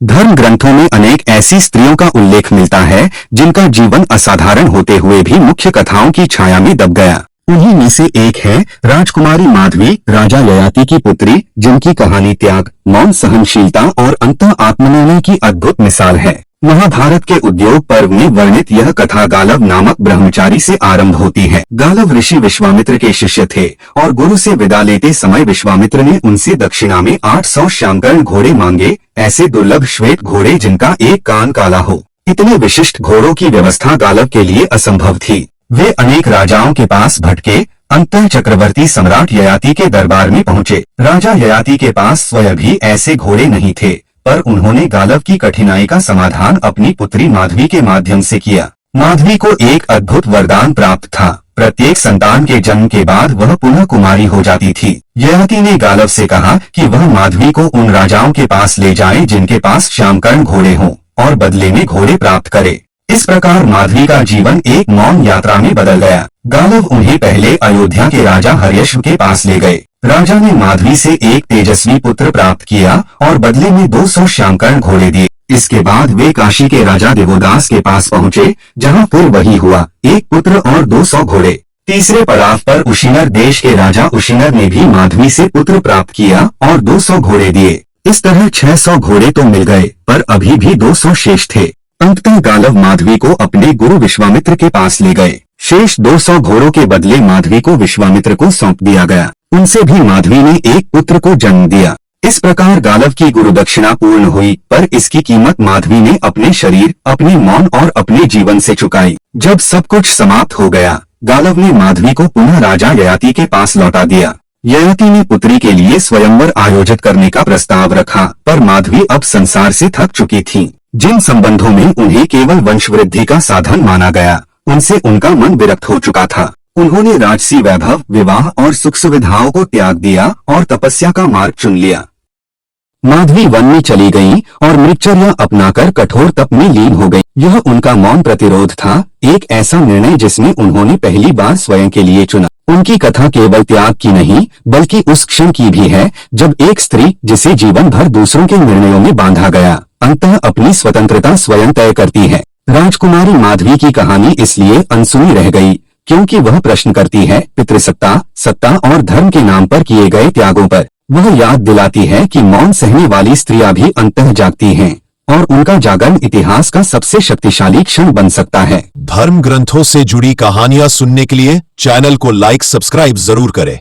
धर्म ग्रंथों में अनेक ऐसी स्त्रियों का उल्लेख मिलता है जिनका जीवन असाधारण होते हुए भी मुख्य कथाओं की छाया में दब गया। उन्हीं में से एक है राजकुमारी माधवी, राजा ययाति की पुत्री, जिनकी कहानी त्याग, मौन, सहनशीलता और अंतः आत्मनिर्णय की अद्भुत मिसाल है। महाभारत के उद्योग पर्व में वर्णित यह कथा गालव नामक ब्रह्मचारी से आरंभ होती है। गालव ऋषि विश्वामित्र के शिष्य थे और गुरु से विदा लेते समय विश्वामित्र ने उनसे दक्षिणा में 800 श्यामकर्ण घोड़े मांगे, ऐसे दुर्लभ श्वेत घोड़े जिनका एक कान काला हो। इतने विशिष्ट घोड़ों की व्यवस्था गालव के लिए असंभव थी। वे अनेक राजाओं के पास भटके, अंततः चक्रवर्ती सम्राट ययाति के दरबार में पहुँचे। राजा ययाति के पास स्वयं भी ऐसे घोड़े नहीं थे, पर उन्होंने गालव की कठिनाई का समाधान अपनी पुत्री माधवी के माध्यम से किया। माधवी को एक अद्भुत वरदान प्राप्त था। प्रत्येक संतान के जन्म के बाद वह पुनः कुमारी हो जाती थी। ययाति ने गालव से कहा कि वह माधवी को उन राजाओं के पास ले जाए जिनके पास श्यामकर्ण घोड़े हों, और बदले में घोड़े प्राप्त करे। इस प्रकार माधवी का जीवन एक मौन यात्रा में बदल गया। गालव उन्हें पहले अयोध्या के राजा हर्यश्व के पास ले गए। राजा ने माधवी से एक तेजस्वी पुत्र प्राप्त किया और बदले में 200 श्यामकर्ण घोड़े दिए। इसके बाद वे काशी के राजा देवोदास के पास पहुँचे, जहाँ फिर वही हुआ, एक पुत्र और 200 घोड़े। तीसरे पड़ाव पर उशिनर देश के राजा उशिनर ने भी माधवी से पुत्र प्राप्त किया और 200 घोड़े दिए। इस तरह 600 घोड़े तो मिल गए, पर अभी भी 200 शेष थे। अंततः गालव माधवी को अपने गुरु विश्वामित्र के पास ले गए। शेष 200 घोड़ों के बदले माधवी को विश्वामित्र को सौंप दिया गया। उनसे भी माधवी ने एक पुत्र को जन्म दिया। इस प्रकार गालव की गुरु दक्षिणा पूर्ण हुई, पर इसकी कीमत माधवी ने अपने शरीर, अपने मौन और अपने जीवन से चुकाई। जब सब कुछ समाप्त हो गया, गालव ने माधवी को पुनः राजा ययाति के पास लौटा दिया। ययाति ने पुत्री के लिए स्वयंवर आयोजित करने का प्रस्ताव रखा, पर माधवी अब संसार से थक चुकी थी। जिन संबंधों में उन्हें केवल वंशवृद्धि का साधन माना गया, उनसे उनका मन विरक्त हो चुका था। उन्होंने राजसी वैभव, विवाह और सुख सुविधाओं को त्याग दिया और तपस्या का मार्ग चुन लिया। माधवी वन में चली गई और मृतचर्या अपनाकर कठोर तप में लीन हो गई। यह उनका मौन प्रतिरोध था, एक ऐसा निर्णय जिसमें उन्होंने पहली बार स्वयं के लिए चुना। उनकी कथा केवल त्याग की नहीं, बल्कि उस क्षण की भी है जब एक स्त्री, जिसे जीवन भर दूसरों के निर्णयों में बांधा गया, अंततः अपनी स्वतंत्रता स्वयं तय करती है। राजकुमारी माधवी की कहानी इसलिए अनसुनी रह गई क्योंकि वह प्रश्न करती है पितृसत्ता, सत्ता और धर्म के नाम पर किए गए त्यागों पर। वह याद दिलाती है कि मौन सहने वाली स्त्रियां भी अंततः जागती हैं और उनका जागरण इतिहास का सबसे शक्तिशाली क्षण बन सकता है। धर्म ग्रंथों से जुड़ी कहानियां सुनने के लिए चैनल को लाइक, सब्सक्राइब जरूर करें।